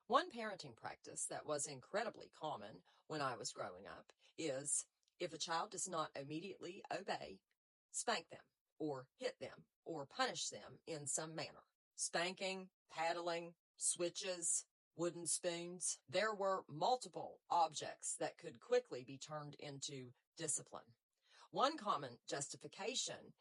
One parenting practice that was incredibly common when I was growing up is if a child does not immediately obey, spank them or hit them or punish them in some manner. Spanking, paddling, switches, wooden spoons. There were multiple objects that could quickly be turned into discipline. One common justification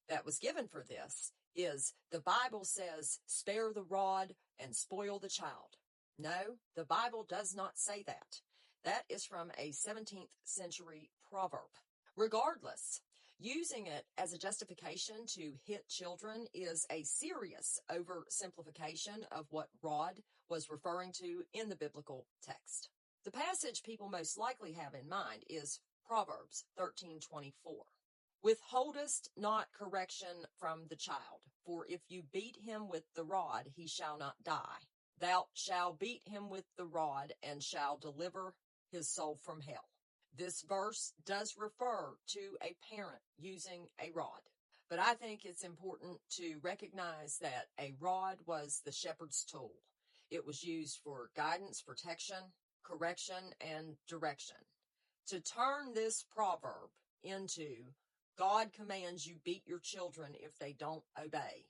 that was given for this is the Bible says, spare the rod and spoil the child. No, the Bible does not say that. That is from a 17th century proverb. Regardless, using it as a justification to hit children is a serious oversimplification of what rod was referring to in the biblical text. The passage people most likely have in mind is Proverbs 13:24. Withholdest not correction from the child, for if you beat him with the rod, he shall not die. Thou shalt beat him with the rod and shall deliver his soul from hell. This verse does refer to a parent using a rod, but I think it's important to recognize that a rod was the shepherd's tool. It was used for guidance, protection, correction, and direction. To turn this proverb into God commands you beat your children if they don't obey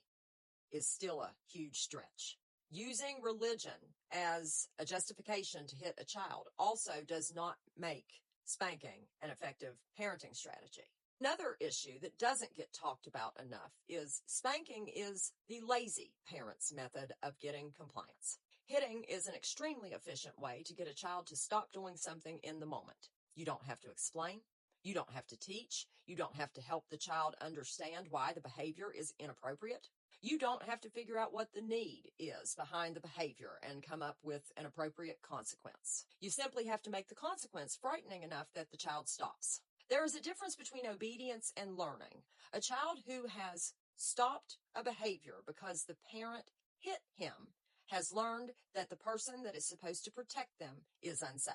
is still a huge stretch. Using religion as a justification to hit a child also does not make spanking an effective parenting strategy. Another issue that doesn't get talked about enough is spanking is the lazy parent's method of getting compliance. Hitting is an extremely efficient way to get a child to stop doing something in the moment. You don't have to explain. You don't have to teach. You don't have to help the child understand why the behavior is inappropriate. You don't have to figure out what the need is behind the behavior and come up with an appropriate consequence. You simply have to make the consequence frightening enough that the child stops. There is a difference between obedience and learning. A child who has stopped a behavior because the parent hit him has learned that the person that is supposed to protect them is unsafe.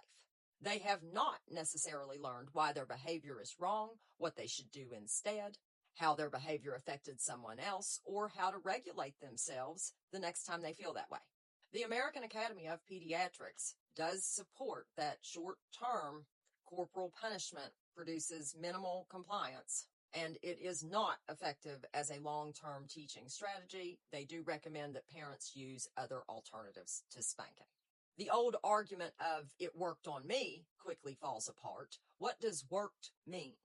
They have not necessarily learned why their behavior is wrong, what they should do instead, how their behavior affected someone else, or how to regulate themselves the next time they feel that way. The American Academy of Pediatrics does support that short-term corporal punishment produces minimal compliance, and it is not effective as a long-term teaching strategy. They do recommend that parents use other alternatives to spanking. The old argument of it worked on me quickly falls apart. What does worked mean?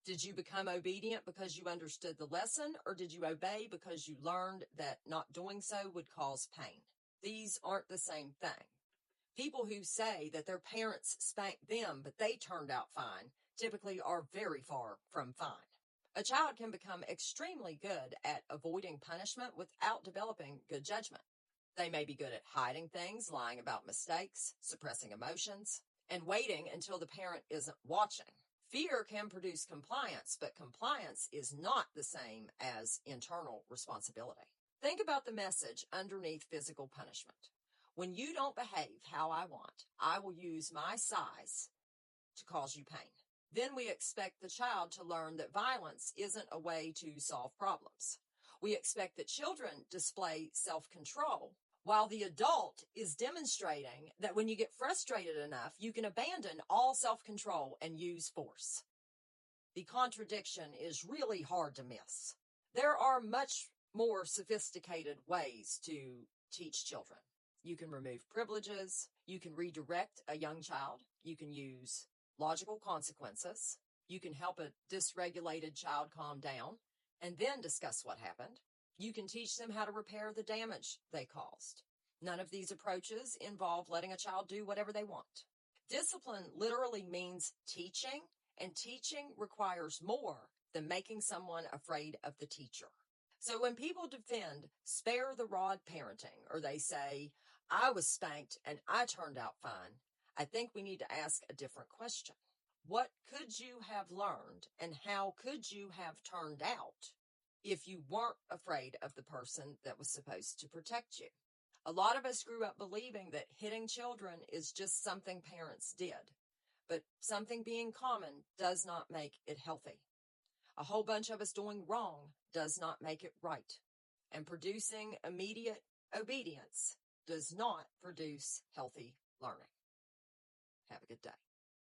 Did you become obedient because you understood the lesson, or did you obey because you learned that not doing so would cause pain? These aren't the same thing. People who say that their parents spanked them but they turned out fine typically are very far from fine. A child can become extremely good at avoiding punishment without developing good judgment. They may be good at hiding things, lying about mistakes, suppressing emotions, and waiting until the parent isn't watching. Fear can produce compliance, but compliance is not the same as internal responsibility. Think about the message underneath physical punishment. When you don't behave how I want, I will use my size to cause you pain. Then we expect the child to learn that violence isn't a way to solve problems. We expect that children display self-control, while the adult is demonstrating that when you get frustrated enough, you can abandon all self-control and use force. The contradiction is really hard to miss. There are much more sophisticated ways to teach children. You can remove privileges. You can redirect a young child. You can use logical consequences. You can help a dysregulated child calm down and then discuss what happened. You can teach them how to repair the damage they caused. None of these approaches involve letting a child do whatever they want. Discipline literally means teaching, and teaching requires more than making someone afraid of the teacher. So when people defend spare the rod parenting, or they say, I was spanked and I turned out fine, I think we need to ask a different question. What could you have learned, and how could you have turned out if you weren't afraid of the person that was supposed to protect you? A lot of us grew up believing that hitting children is just something parents did, but something being common does not make it healthy. A whole bunch of us doing wrong does not make it right, and producing immediate obedience does not produce healthy learning. Have a good day.